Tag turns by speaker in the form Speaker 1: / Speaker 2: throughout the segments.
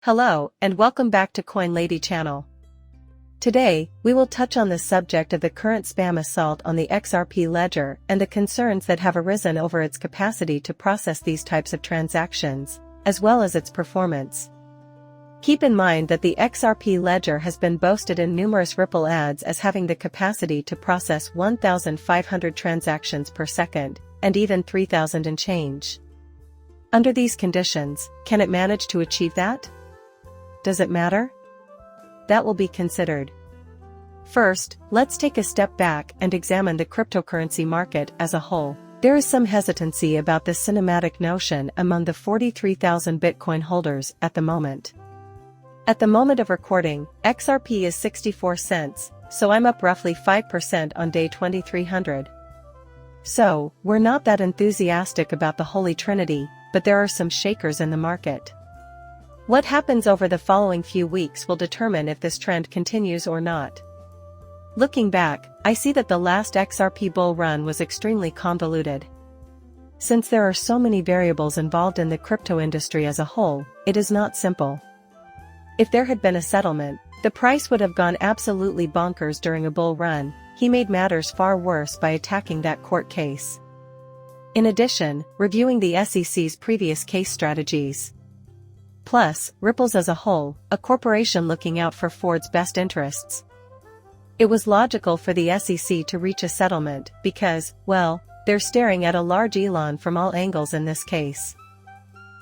Speaker 1: Hello, and welcome back to Coin Lady channel. Today, we will touch on the subject of the current spam assault on the XRP ledger and the concerns that have arisen over its capacity to process these types of transactions, as well as its performance. Keep in mind that the XRP ledger has been boasted in numerous Ripple ads as having the capacity to process 1,500 transactions per second, and even 3,000 and change. Under these conditions, can it manage to achieve that? Does it matter? That will be considered. First, let's take a step back and examine the cryptocurrency market as a whole. There is some hesitancy about this cinematic notion among the 43,000 Bitcoin holders at the moment. At the moment of recording, XRP is 64 cents, so I'm up roughly 5% on day 2300. So, we're not that enthusiastic about the Holy Trinity, but there are some shakers in the market. What happens over the following few weeks will determine if this trend continues or not. Looking back, I see that the last XRP bull run was extremely convoluted. Since there are so many variables involved in the crypto industry as a whole, it is not simple. If there had been a settlement, the price would have gone absolutely bonkers during a bull run. He made matters far worse by attacking that court case. In addition, reviewing the SEC's previous case strategies. Plus, Ripple's as a whole, a corporation looking out for Ford's best interests. It was logical for the SEC to reach a settlement because, well, they're staring at a large Elon from all angles in this case.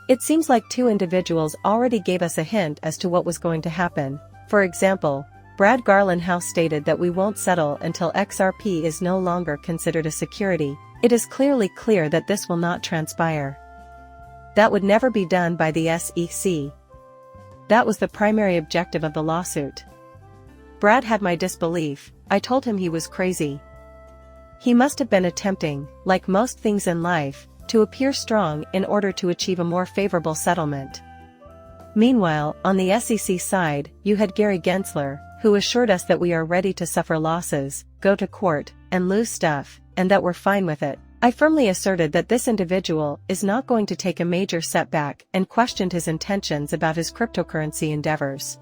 Speaker 1: It seems like two individuals already gave us a hint as to what was going to happen. For example, Brad Garlinghouse stated that we won't settle until XRP is no longer considered a security. It is clearly clear that this will not transpire. That would never be done by the SEC. That was the primary objective of the lawsuit. Brad had my disbelief. I told him he was crazy. He must have been attempting, like most things in life, to appear strong in order to achieve a more favorable settlement. Meanwhile, on the SEC side, you had Gary Gensler, who assured us that we are ready to suffer losses, go to court, and lose stuff, and that we're fine with it. I firmly asserted that this individual is not going to take a major setback and questioned his intentions about his cryptocurrency endeavors.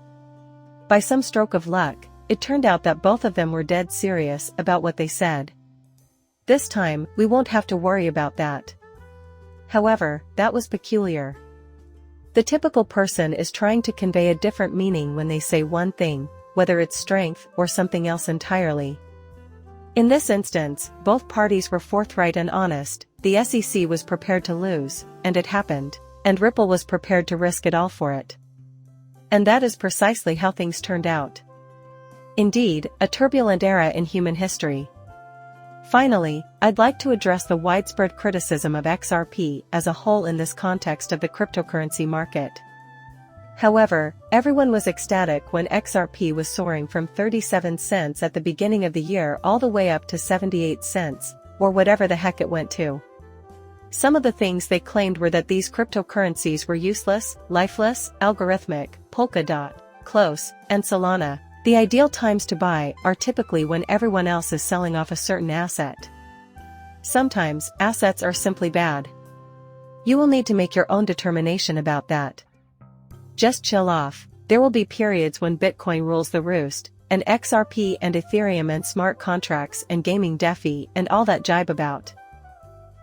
Speaker 1: By some stroke of luck, it turned out that both of them were dead serious about what they said. This time, we won't have to worry about that. However, that was peculiar. The typical person is trying to convey a different meaning when they say one thing, whether it's strength or something else entirely. In this instance, both parties were forthright and honest. The SEC was prepared to lose, and it happened, and Ripple was prepared to risk it all for it. And that is precisely how things turned out. Indeed, a turbulent era in human history. Finally, I'd like to address the widespread criticism of XRP as a whole in this context of the cryptocurrency market. However, everyone was ecstatic when XRP was soaring from 37 cents at the beginning of the year all the way up to 78 cents, or whatever the heck it went to. Some of the things they claimed were that these cryptocurrencies were useless, lifeless, algorithmic, Polkadot, Close, and Solana. The ideal times to buy are typically when everyone else is selling off a certain asset. Sometimes, assets are simply bad. You will need to make your own determination about that. Just chill off. There will be periods when Bitcoin rules the roost, and XRP and Ethereum and smart contracts and gaming DeFi and all that jibe about.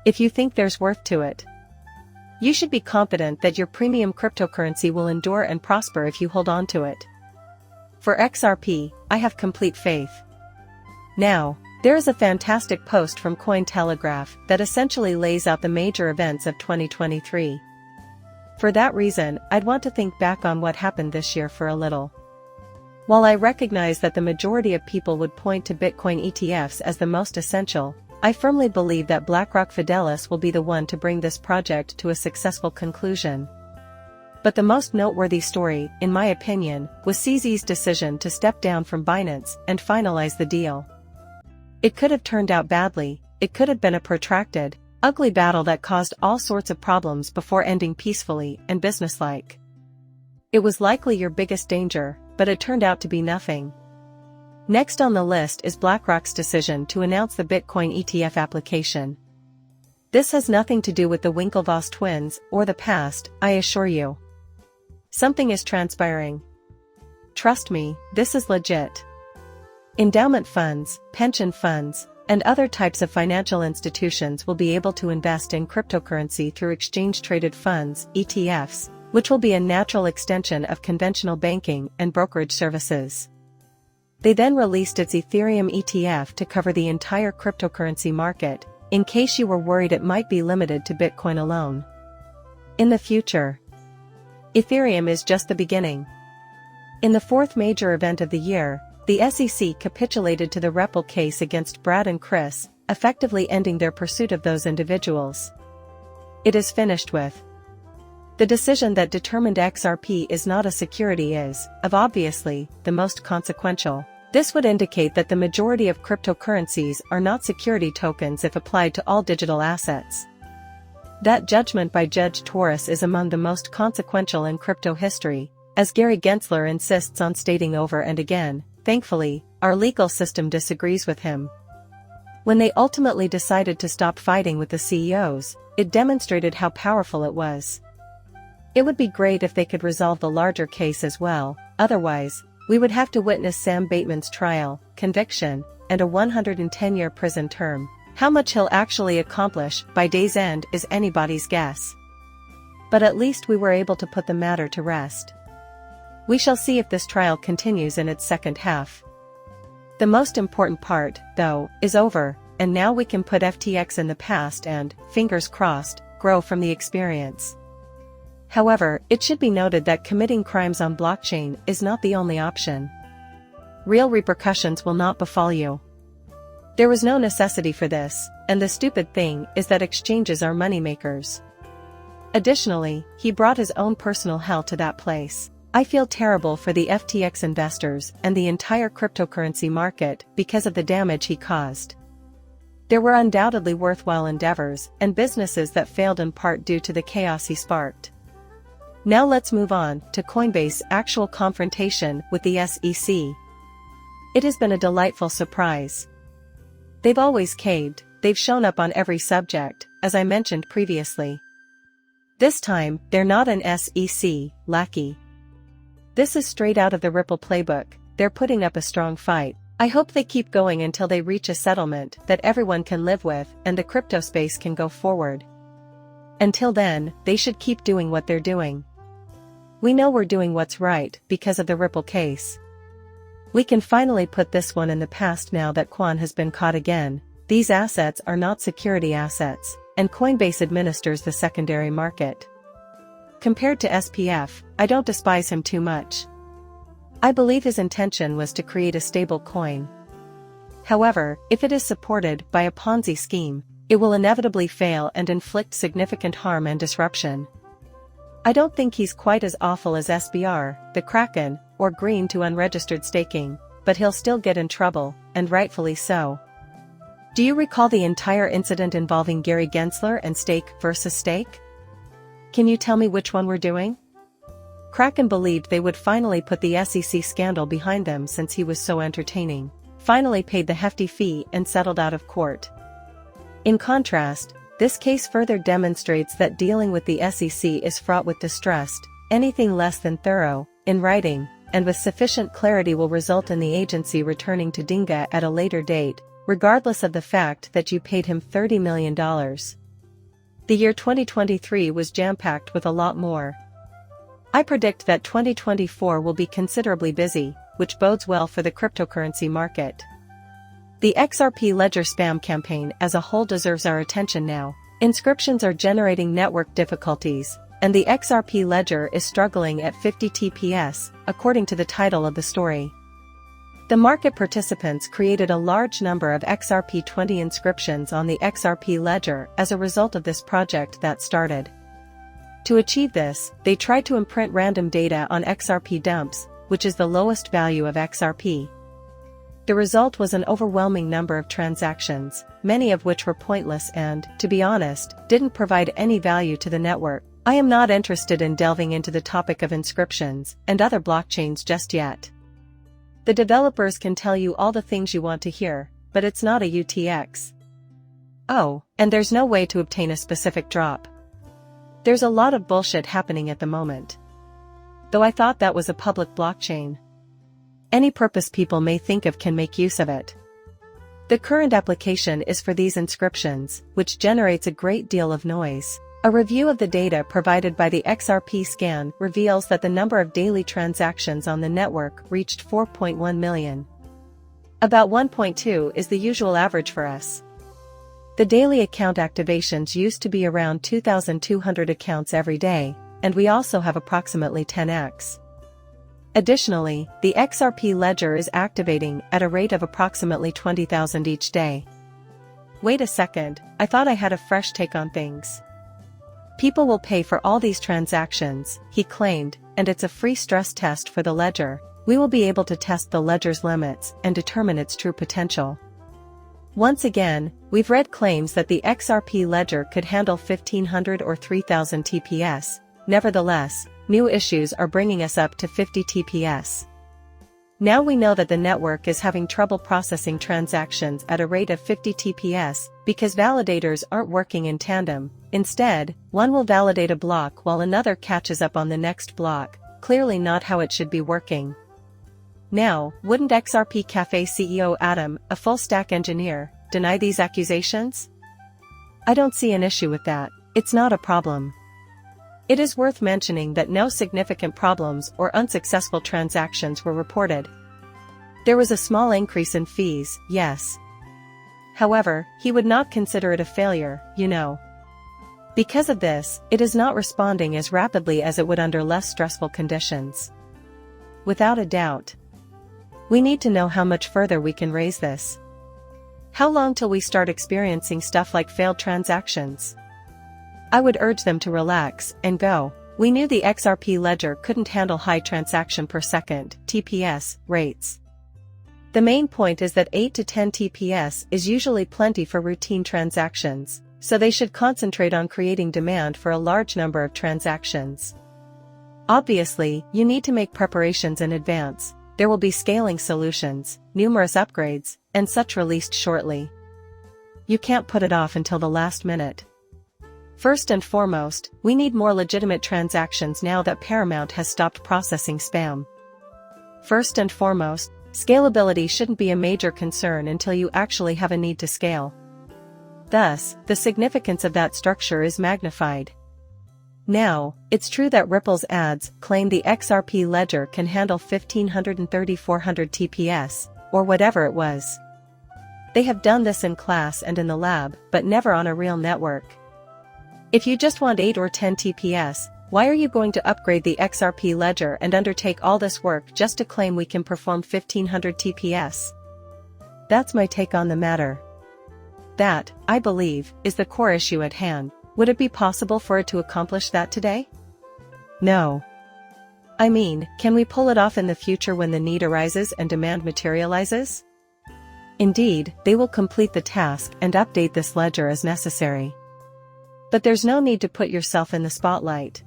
Speaker 1: If you think there's worth to it, you should be confident that your premium cryptocurrency will endure and prosper if you hold on to it. For XRP, I have complete faith. Now, there is a fantastic post from Cointelegraph that essentially lays out the major events of 2023. For that reason, I'd want to think back on what happened this year for a little. While I recognize that the majority of people would point to Bitcoin ETFs as the most essential, I firmly believe that BlackRock Fidelis will be the one to bring this project to a successful conclusion. But the most noteworthy story, in my opinion, was CZ's decision to step down from Binance and finalize the deal. It could have turned out badly. It could have been a protracted, ugly battle that caused all sorts of problems before ending peacefully and businesslike. It was likely your biggest danger, but it turned out to be nothing. Next on the list is BlackRock's decision to announce the Bitcoin ETF application. This has nothing to do with the Winklevoss twins or the past, I assure you. Something is transpiring. Trust me, this is legit. Endowment funds, pension funds, and other types of financial institutions will be able to invest in cryptocurrency through exchange-traded funds, ETFs, which will be a natural extension of conventional banking and brokerage services. They then released its Ethereum ETF to cover the entire cryptocurrency market, in case you were worried it might be limited to Bitcoin alone. In the future, Ethereum is just the beginning. In the fourth major event of the year, the SEC capitulated to the REPL case against Brad and Chris, effectively ending their pursuit of those individuals. It is finished with. The decision that determined XRP is not a security is, of obviously, the most consequential. This would indicate that the majority of cryptocurrencies are not security tokens if applied to all digital assets. That judgment by Judge Torres is among the most consequential in crypto history, as Gary Gensler insists on stating over and again. Thankfully, our legal system disagrees with him. When they ultimately decided to stop fighting with the CEOs, it demonstrated how powerful it was. It would be great if they could resolve the larger case as well, otherwise, we would have to witness Sam Bateman's trial, conviction, and a 110-year prison term. How much he'll actually accomplish by day's end is anybody's guess. But at least we were able to put the matter to rest. We shall see if this trial continues in its second half. The most important part, though, is over, and now we can put FTX in the past and, fingers crossed, grow from the experience. However, it should be noted that committing crimes on blockchain is not the only option. Real repercussions will not befall you. There was no necessity for this, and the stupid thing is that exchanges are moneymakers. Additionally, he brought his own personal hell to that place. I feel terrible for the FTX investors and the entire cryptocurrency market because of the damage he caused. There were undoubtedly worthwhile endeavors and businesses that failed in part due to the chaos he sparked. Now let's move on to Coinbase's actual confrontation with the SEC. It has been a delightful surprise. They've always caved, they've shown up on every subject, as I mentioned previously. This time, they're not an SEC lackey. This is straight out of the Ripple playbook, they're putting up a strong fight. I hope they keep going until they reach a settlement that everyone can live with and the crypto space can go forward. Until then, they should keep doing what they're doing. We know we're doing what's right because of the Ripple case. We can finally put this one in the past now that Quan has been caught again. These assets are not security assets, and Coinbase administers the secondary market. Compared to SPF, I don't despise him too much. I believe his intention was to create a stable coin. However, if it is supported by a Ponzi scheme, it will inevitably fail and inflict significant harm and disruption. I don't think he's quite as awful as SBR, the Kraken, or Green to unregistered staking, but he'll still get in trouble, and rightfully so. Do you recall the entire incident involving Gary Gensler and stake versus stake? Can you tell me which one we're doing? Kraken believed they would finally put the SEC scandal behind them since he was so entertaining, finally paid the hefty fee and settled out of court. In contrast, this case further demonstrates that dealing with the SEC is fraught with distrust. Anything less than thorough, in writing, and with sufficient clarity will result in the agency returning to Dinga at a later date, regardless of the fact that you paid him $30 million. The year 2023 was jam-packed with a lot more. I predict that 2024 will be considerably busy, which bodes well for the cryptocurrency market. The XRP Ledger spam campaign as a whole deserves our attention now. Inscriptions are generating network difficulties, and the XRP Ledger is struggling at 50 TPS, according to the title of the story. The market participants created a large number of XRP20 inscriptions on the XRP Ledger as a result of this project that started. To achieve this, they tried to imprint random data on XRP dumps, which is the lowest value of XRP. The result was an overwhelming number of transactions, many of which were pointless and, to be honest, didn't provide any value to the network. I am not interested in delving into the topic of inscriptions and other blockchains just yet. The developers can tell you all the things you want to hear, but it's not a UTX. Oh, and there's no way to obtain a specific drop. There's a lot of bullshit happening at the moment. though I thought that was a public blockchain. Any purpose people may think of can make use of it. The current application is for these inscriptions, which generates a great deal of noise. A review of the data provided by the XRP scan reveals that the number of daily transactions on the network reached 4.1 million. About 1.2 is the usual average for us. The daily account activations used to be around 2,200 accounts every day, and we also have approximately 10x. Additionally, the XRP ledger is activating at a rate of approximately 20,000 each day. Wait a second, I thought I had a fresh take on things. People will pay for all these transactions, he claimed, and it's a free stress test for the ledger. We will be able to test the ledger's limits and determine its true potential. Once again, we've read claims that the XRP ledger could handle 1,500 or 3,000 TPS. Nevertheless, new issues are bringing us up to 50 TPS. Now we know that the network is having trouble processing transactions at a rate of 50 TPS because validators aren't working in tandem. Instead, one will validate a block while another catches up on the next block, clearly not how it should be working. Now, wouldn't XRP Cafe CEO Adam, a full-stack engineer, deny these accusations? I don't see an issue with that. It's not a problem. It is worth mentioning that no significant problems or unsuccessful transactions were reported. There was a small increase in fees, yes. However, he would not consider it a failure, you know. Because of this, it is not responding as rapidly as it would under less stressful conditions. Without a doubt. We need to know how much further we can raise this. How long till we start experiencing stuff like failed transactions? I would urge them to relax and go. We knew the XRP ledger couldn't handle high transaction per second (TPS) rates. The main point is that 8 to 10 TPS is usually plenty for routine transactions, so they should concentrate on creating demand for a large number of transactions. Obviously, you need to make preparations in advance. There will be scaling solutions, numerous upgrades, and such released shortly. You can't put it off until the last minute. First and foremost, we need more legitimate transactions now that Paramount has stopped processing spam. First and foremost, scalability shouldn't be a major concern until you actually have a need to scale. Thus, the significance of that structure is magnified. Now, it's true that Ripple's ads claim the XRP ledger can handle 1,500 and 3,400 TPS, or whatever it was. They have done this in class and in the lab, but never on a real network. If you just want 8 or 10 TPS, why are you going to upgrade the XRP ledger and undertake all this work just to claim we can perform 1,500 TPS? That's my take on the matter. That, I believe, is the core issue at hand. Would it be possible for it to accomplish that today? No. I mean, can we pull it off in the future when the need arises and demand materializes? Indeed, they will complete the task and update this ledger as necessary. But there's no need to put yourself in the spotlight.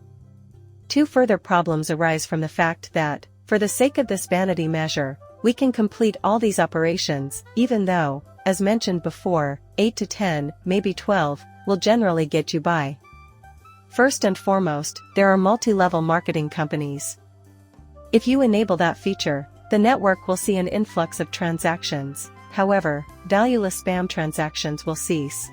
Speaker 1: Two further problems arise from the fact that, for the sake of this vanity measure, we can complete all these operations, even though, as mentioned before, 8 to 10, maybe 12, will generally get you by. First and foremost, there are multi-level marketing companies. If you enable that feature, the network will see an influx of transactions. However, valueless spam transactions will cease.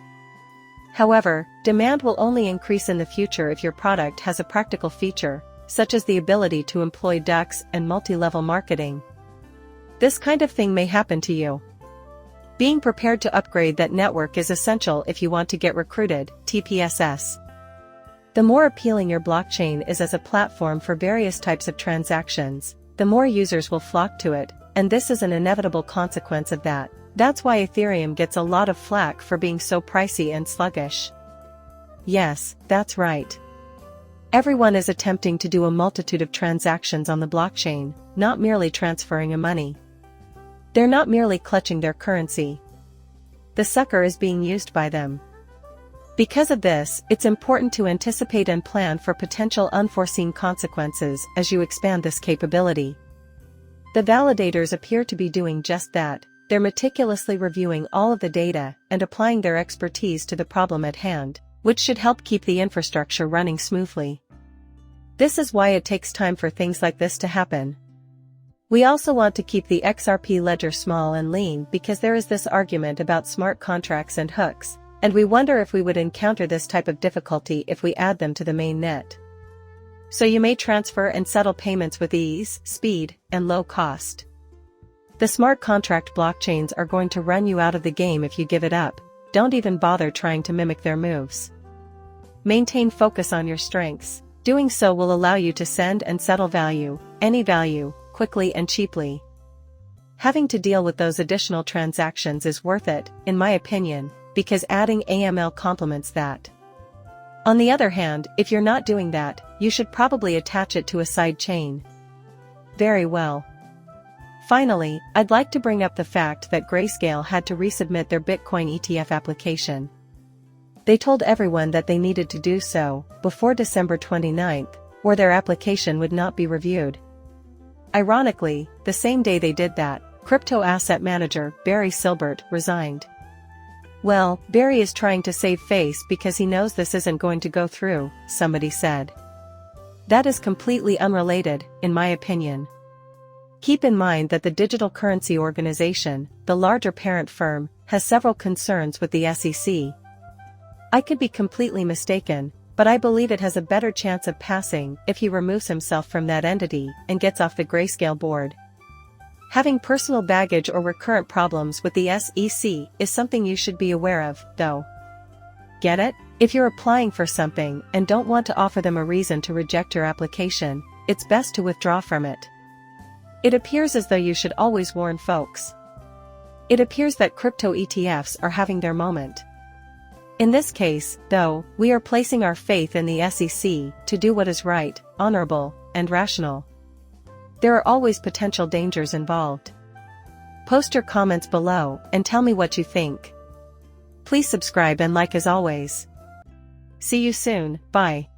Speaker 1: However, demand will only increase in the future if your product has a practical feature, such as the ability to employ ducks and multi-level marketing. This kind of thing may happen to you. Being prepared to upgrade that network is essential if you want to get recruited, TPSS. The more appealing your blockchain is as a platform for various types of transactions, the more users will flock to it, and this is an inevitable consequence of that. That's why Ethereum gets a lot of flack for being so pricey and sluggish. Yes, that's right. Everyone is attempting to do a multitude of transactions on the blockchain, not merely transferring a money. They're not merely clutching their currency. The sucker is being used by them. Because of this, it's important to anticipate and plan for potential unforeseen consequences as you expand this capability. The validators appear to be doing just that. They're meticulously reviewing all of the data and applying their expertise to the problem at hand, which should help keep the infrastructure running smoothly. This is why it takes time for things like this to happen. We also want to keep the XRP ledger small and lean because there is this argument about smart contracts and hooks, and we wonder if we would encounter this type of difficulty if we add them to the main net. So you may transfer and settle payments with ease, speed, and low cost. The smart contract blockchains are going to run you out of the game if you give it up. Don't even bother trying to mimic their moves. Maintain focus on your strengths. Doing so will allow you to send and settle value, any value, quickly and cheaply. Having to deal with those additional transactions is worth it, in my opinion, because adding AML complements that. On the other hand, if you're not doing that, you should probably attach it to a side chain. Very well. Finally, I'd like to bring up the fact that Grayscale had to resubmit their Bitcoin ETF application. They told everyone that they needed to do so before December 29th, or their application would not be reviewed. Ironically, the same day they did that, crypto asset manager Barry Silbert resigned. Well, Barry is trying to save face because he knows this isn't going to go through, somebody said. That is completely unrelated, in my opinion. Keep in mind that the Digital Currency Organization, the larger parent firm, has several concerns with the SEC. I could be completely mistaken, but I believe it has a better chance of passing if he removes himself from that entity and gets off the Grayscale board. Having personal baggage or recurrent problems with the SEC is something you should be aware of, though. Get it? If you're applying for something and don't want to offer them a reason to reject your application, it's best to withdraw from it. It appears as though you should always warn folks. It appears that crypto ETFs are having their moment. In this case, though, we are placing our faith in the SEC to do what is right, honorable, and rational. There are always potential dangers involved. Post your comments below and tell me what you think. Please subscribe and like as always. See you soon, bye.